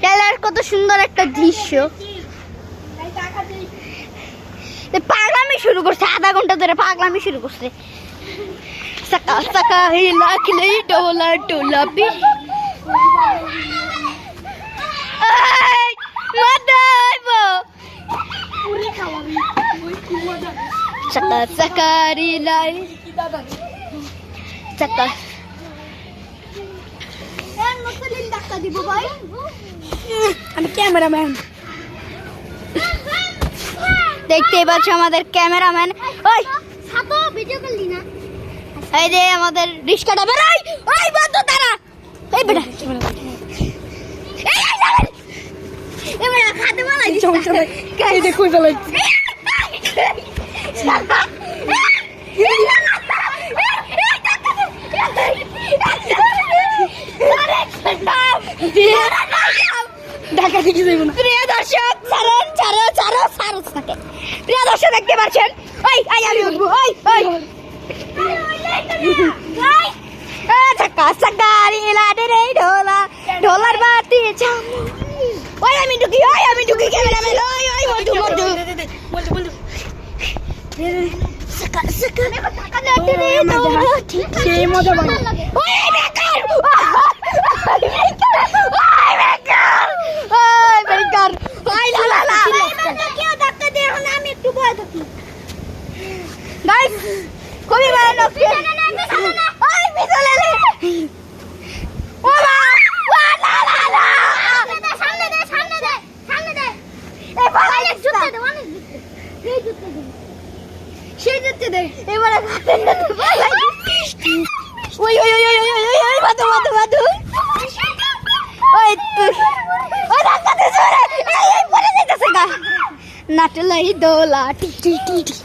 Trailer কত সুন্দর একটা দৃশ্য। পাগলামি শুরু করছে, আধা ঘন্টা ধরে পাগলামি শুরু করছে। সাকা সাকা হিলা খিলে ডোলা ডোলা বি সাকা সাকা রিলাই সাকা দিব ভাই, আমি ক্যামেরাম্যান। দেখতেই পাচ্ছ আমাদের ক্যামেরাম্যান। ওই সাতো ভিডিও করলি না, এই যে আমাদের রিস্কাটা বেরাই। ওই বন্ধ তারা, এই বেটা এই বেটা খাতে মালাই চল চল, এই দেখো চালাই ঢাকা থেকে যাইব না। প্রিয় দর্শক, ছাড়েন ছাড়ো ছাড়ো ছাড়ো থাকে। প্রিয় দর্শক দেখতে পাচ্ছেন, ওই আমি উঠবো। ওই চাকা চাকা রিলা রে ঢোলা ঢোলার বাতি চাম। ওই আমি ঢুকি ক্যামেরাম্যান। ওই মধু চাকা চাকা রে ঢোলা ঠিক সেই মজা বাড়ি। ওই বেকার খুবই ভালো। নাটলাই দোলা টি টি টি টি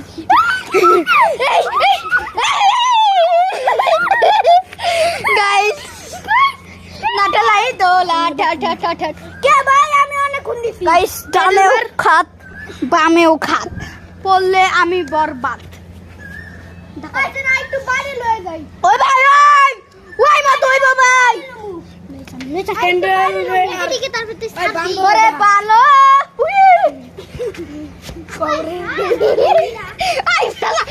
গাইস, নাটলাই দোলা ঠা ঠা ঠা ঠা। কে ভাই আমি অনেক কোন দিছি গাইস, ডানেও খাত বামেও খাত, পড়লে আমি বরবাদ। আচ্ছা না একটু বাইরে লয়ে যাই। ওই ভাই ওই মা তুই ভাই নেচা ক্যান্ডেল এদিকে তারপর তুই সাথী করে পালো আই শালা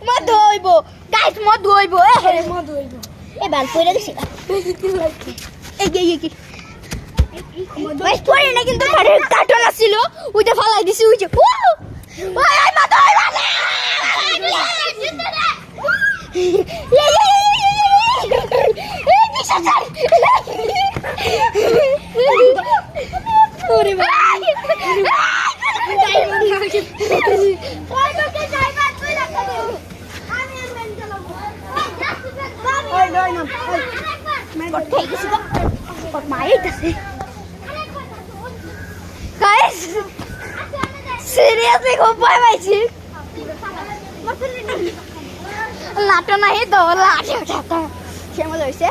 মধু হইব গাইস, মধু হইব এ বাল পয়রা দিছি এই কি ভাই পরে না, কিন্তু কার্টুন ছিল ওইটা ফালাই দিছি। ওই যে ওই আই মধু হইব না ওরে ভাই সিরিয়াসলি খুব ভয় পাইছি। লাটো নাই তো লাঠি উঠাতে সে মজা হয়েছে।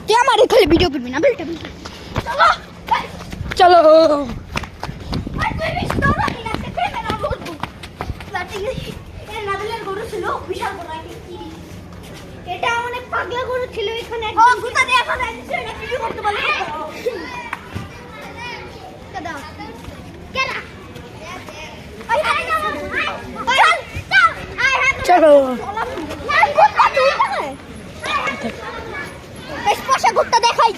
তুই আমার খালি ভিডিও করবি না, চলো এটা অনেক পাগলা গরু ছিল এখানে। চলো পোষা কুত্তা দেখাই,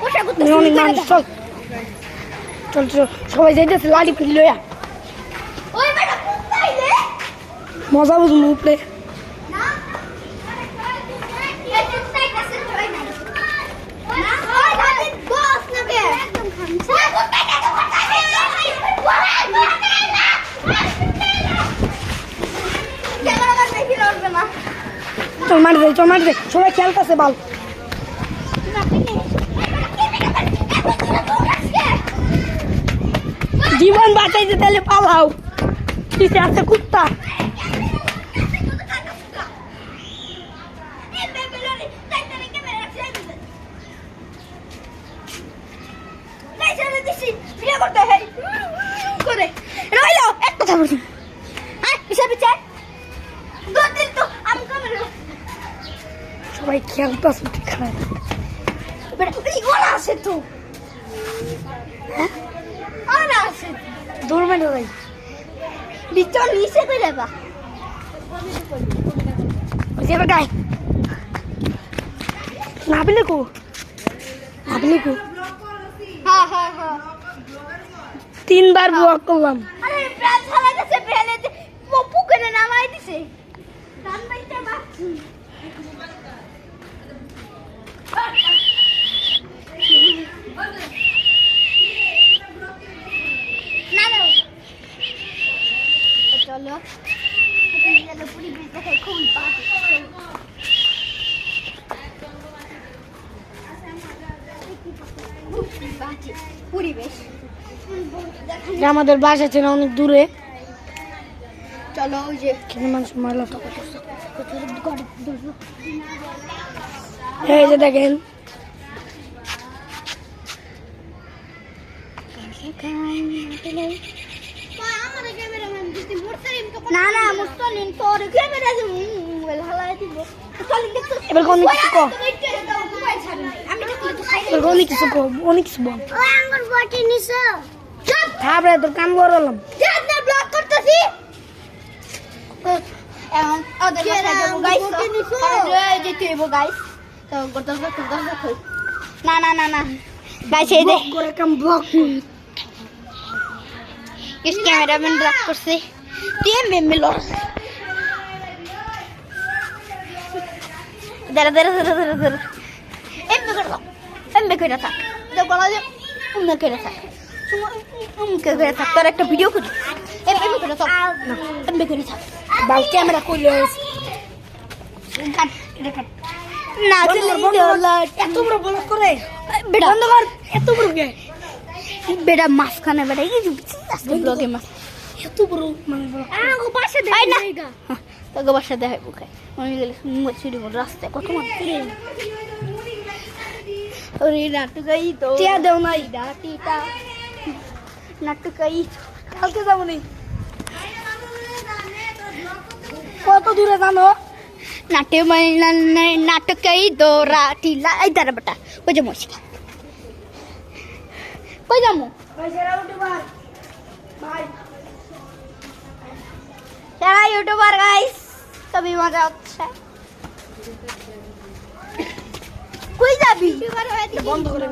পোষা কুত্তা অনেক মানুষ। চল চল সবাই যাইতেছে লাড়ি পিটি লইয়া। মজা বুঝুন উপরে চল মার দে সবাই খেলতেছে বাল। জীবন বাঁচাইতে তাহলে পালাও, পিছে আছে কুত্তা। ভিডিও করতে খেলতাস খারাপ বেটা ওরা আছে তো হ্যাঁ ওরা আছে দৌড় মেরে ভাই ভিতর নিচে কইরা বা ওই যে গায় নাবিলে কো হ্যাঁ হ্যাঁ হ্যাঁ 3 বার ব্লক করলাম আরে প্রাণ ছাড়া গেছে ফেলে পপু করে নামাই দিছে রান বাইতে বাচ্চি না না চলো চলো পুরি বেঁচে খাই খুব বাজে পরিবেশ আমাদের বাসা ছিল অনেক দূরে চলো ওই যে কিন্তু মানুষ ময়লা তো এই যে দেখেন না না মুস্তলিন তোর ক্যামেরা যে মোবাইল হালাই দিব এবার কোন কিছু কো আমি এবার কোন কিছু কো অনেক কিছু বল ওই আঙ্গুর বটি নিছো চুপ তারপরে তোর কাম করলাম যা না ব্লক করতেছি এখন ওদের বাসায় যাবো গাইস এই যে তুই এবো গাইস তো গতল না না না না গাইস এই দে করে কাম ব্লক इस कैमरामैन रख कर से टीम में मिलो दर दर दर दर दर एम कर था जब बोला जब उन कर था तुम क्या कर था तेरा एक वीडियो कुछ एम कर था एम कर था बाल कैमरा को ले না চলে এত বড় ব্লক করে বেটা বন্ধ কর এত বড় কে বেটা মাঝখানে বেটা এই যে ব্লগে মাছ এত বড় মানে ব্লক আগো পাশে দেখাই না তোকে বাসা দেখাই বুকাই আমি গেলে চুরি মোর রাস্তায় কত মাছ চুরি ওরে নাটকাই তো টিয়া দেও নাই ডাটিটা নাটকাই কালকে যাবো নি কত দূরে জানো নাটে নাটকাই দোরা টিলা এই দাঁড়া বেটা ওই যে মশি কই যামু যারা ইউটিউবার গাইস সবই মজা হচ্ছে কই যাবি বন্ধ করে